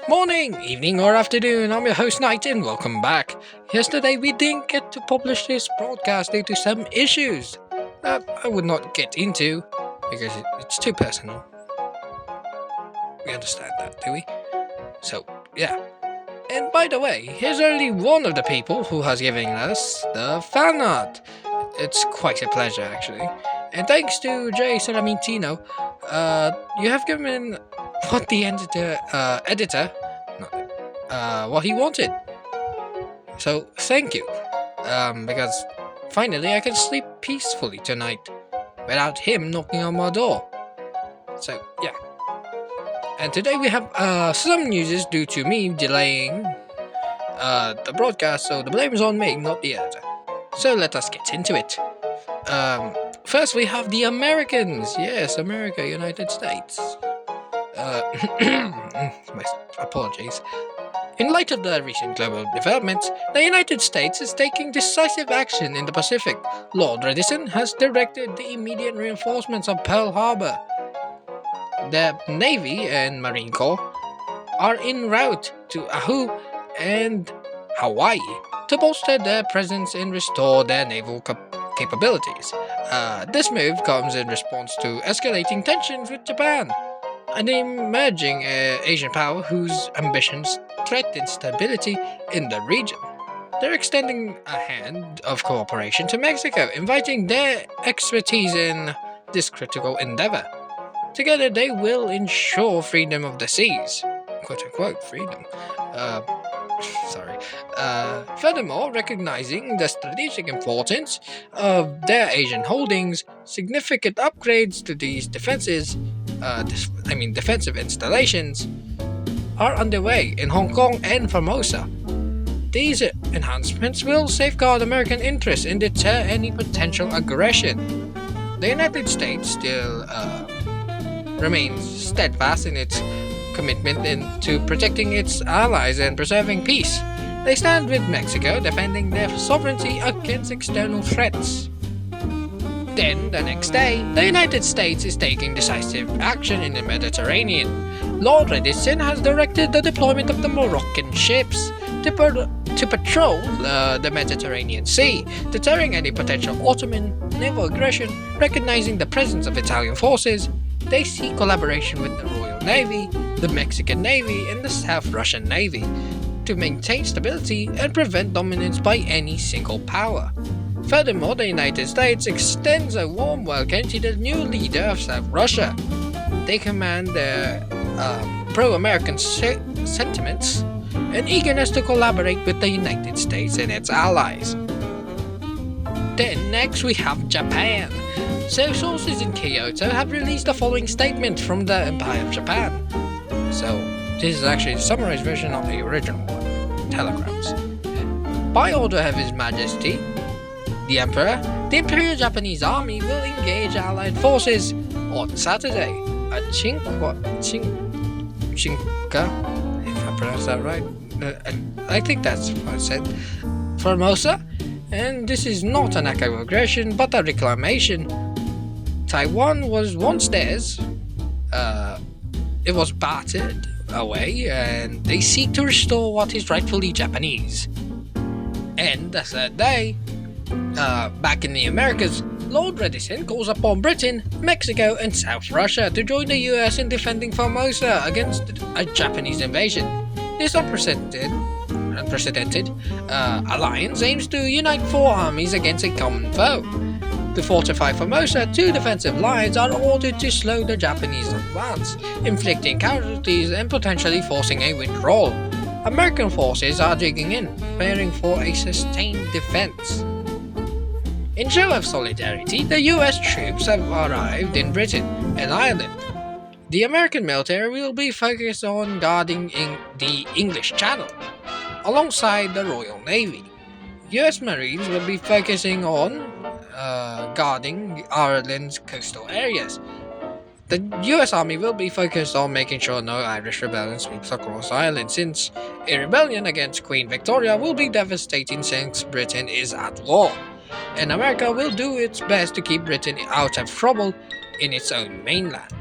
Morning, evening, or afternoon. I'm your host, Knight, and welcome back. Yesterday, we didn't get to publish this broadcast due to some issues that I would not get into because it's too personal. We understand that, do we? So, yeah. And by the way, here's only one of the people who has given us the fan art. It's quite a pleasure, actually. And thanks to Jay Salamentino, you have given what the editor, what he wanted. So thank you, because finally I can sleep peacefully tonight without him knocking on my door. So yeah. And today we have some news due to me delaying the broadcast, so the blame is on me, not the editor. So let us get into it. First we have the Americans. Yes, America, United States. My apologies. In light of the recent global developments, the United States is taking decisive action in the Pacific. Lord Redison has directed the immediate reinforcements of Pearl Harbor. The Navy and Marine Corps are en route to Oahu and Hawaii to bolster their presence and restore their naval capabilities. This move comes in response to escalating tensions with Japan, an emerging Asian power whose ambitions threaten stability in the region. They're extending a hand of cooperation to Mexico, inviting their expertise in this critical endeavor. Together they will ensure freedom of the seas. Quote-unquote freedom. Furthermore, recognizing the strategic importance of their Asian holdings, significant upgrades to these defensive installations are underway in Hong Kong and Formosa. These enhancements will safeguard American interests and deter any potential aggression. The United States still remains steadfast in its commitment to protecting its allies and preserving peace. They stand with Mexico, defending their sovereignty against external threats. Then, the next day, the United States is taking decisive action in the Mediterranean. Lord Redison has directed the deployment of the Moroccan ships to patrol the Mediterranean Sea, deterring any potential Ottoman naval aggression. Recognizing the presence of Italian forces, they seek collaboration with the Royal Navy, the Mexican Navy, and the South Russian Navy to maintain stability and prevent dominance by any single power. Furthermore, the United States extends a warm welcome to the new leader of South Russia. They command their pro-American sentiments and eagerness to collaborate with the United States and its allies. Then next we have Japan. So sources in Kyoto have released the following statement from the Empire of Japan. So this is actually the summarized version of the original one, telegrams. By order of His Majesty, the Emperor, the Imperial Japanese Army will engage Allied forces on Saturday at Chinka, if I pronounce that right. I think that's what I said. Formosa, and this is not an act of aggression but a reclamation. Taiwan was once theirs. It was battered away, and they seek to restore what is rightfully Japanese. And the third day, back in the Americas, Lord Redison calls upon Britain, Mexico, and South Russia to join the US in defending Formosa against a Japanese invasion. This unprecedented alliance aims to unite four armies against a common foe. To fortify Formosa, two defensive lines are ordered to slow the Japanese advance, inflicting casualties and potentially forcing a withdrawal. American forces are digging in, preparing for a sustained defense. In show of solidarity, the US troops have arrived in Britain and Ireland. The American military will be focused on guarding the English Channel, alongside the Royal Navy. US Marines will be focusing on guarding Ireland's coastal areas. The US Army will be focused on making sure no Irish rebellion sweeps across Ireland, since a rebellion against Queen Victoria will be devastating since Britain is at war, and America will do its best to keep Britain out of trouble in its own mainland.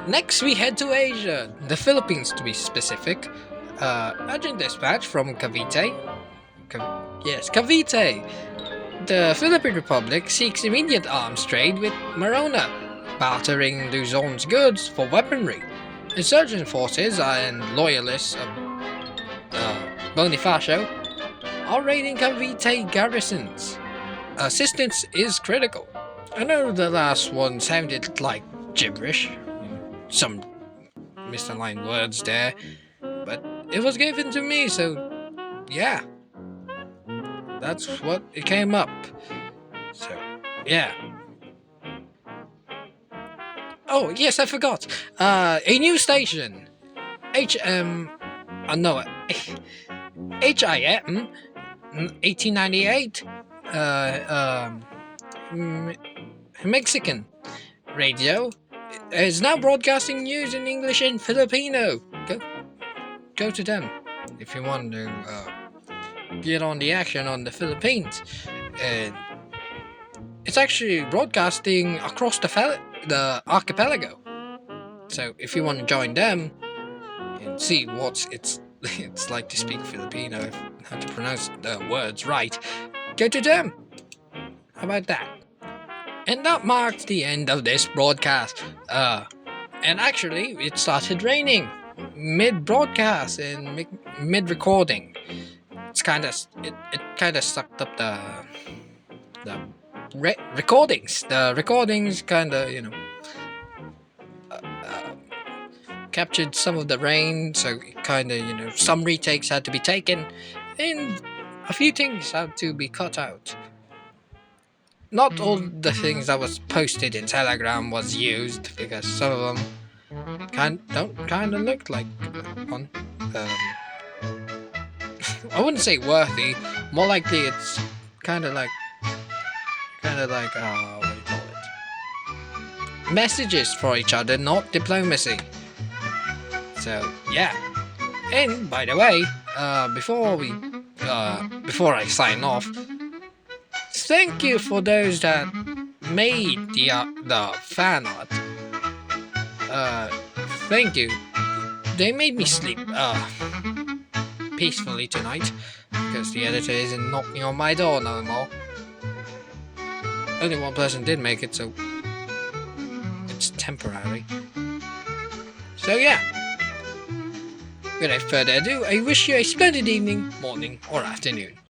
Next we head to Asia, the Philippines to be specific. Urgent dispatch from Cavite. Yes, Cavite. The Philippine Republic seeks immediate arms trade with Morona, bartering Luzon's goods for weaponry. Insurgent forces and loyalists of Bonifacio are raiding Cavite garrisons. Assistance is critical. I know the last one sounded like gibberish, some misaligned words there, but it was given to me, so yeah, that's what it came up. So, yeah. Oh, yes, I forgot. A new station. HM. No. HIM 1898. Mexican radio is now broadcasting news in English and Filipino. Go to them if you want to get on the action on the Philippines. And it's actually broadcasting across the archipelago. So if you want to join them and see what it's like to speak Filipino, how to pronounce the words right, go to them. How about that? And that marks the end of this broadcast. And actually, it started raining mid-broadcast and mid-recording. It kind of sucked up the recordings. The recordings kind of captured some of the rain, so kind of some retakes had to be taken, and a few things had to be cut out. Not all the things that was posted in Telegram was used, because some of them kind of looked like one. I wouldn't say worthy. More likely, it's kind of like what do you call it? Messages for each other, not diplomacy. So yeah. And by the way, before I sign off, thank you for those that made the fan art. Thank you. They made me sleep peacefully tonight, because the editor isn't knocking on my door no more. Only one person did make it, so it's temporary. So yeah. Without further ado, I wish you a splendid evening, morning, or afternoon.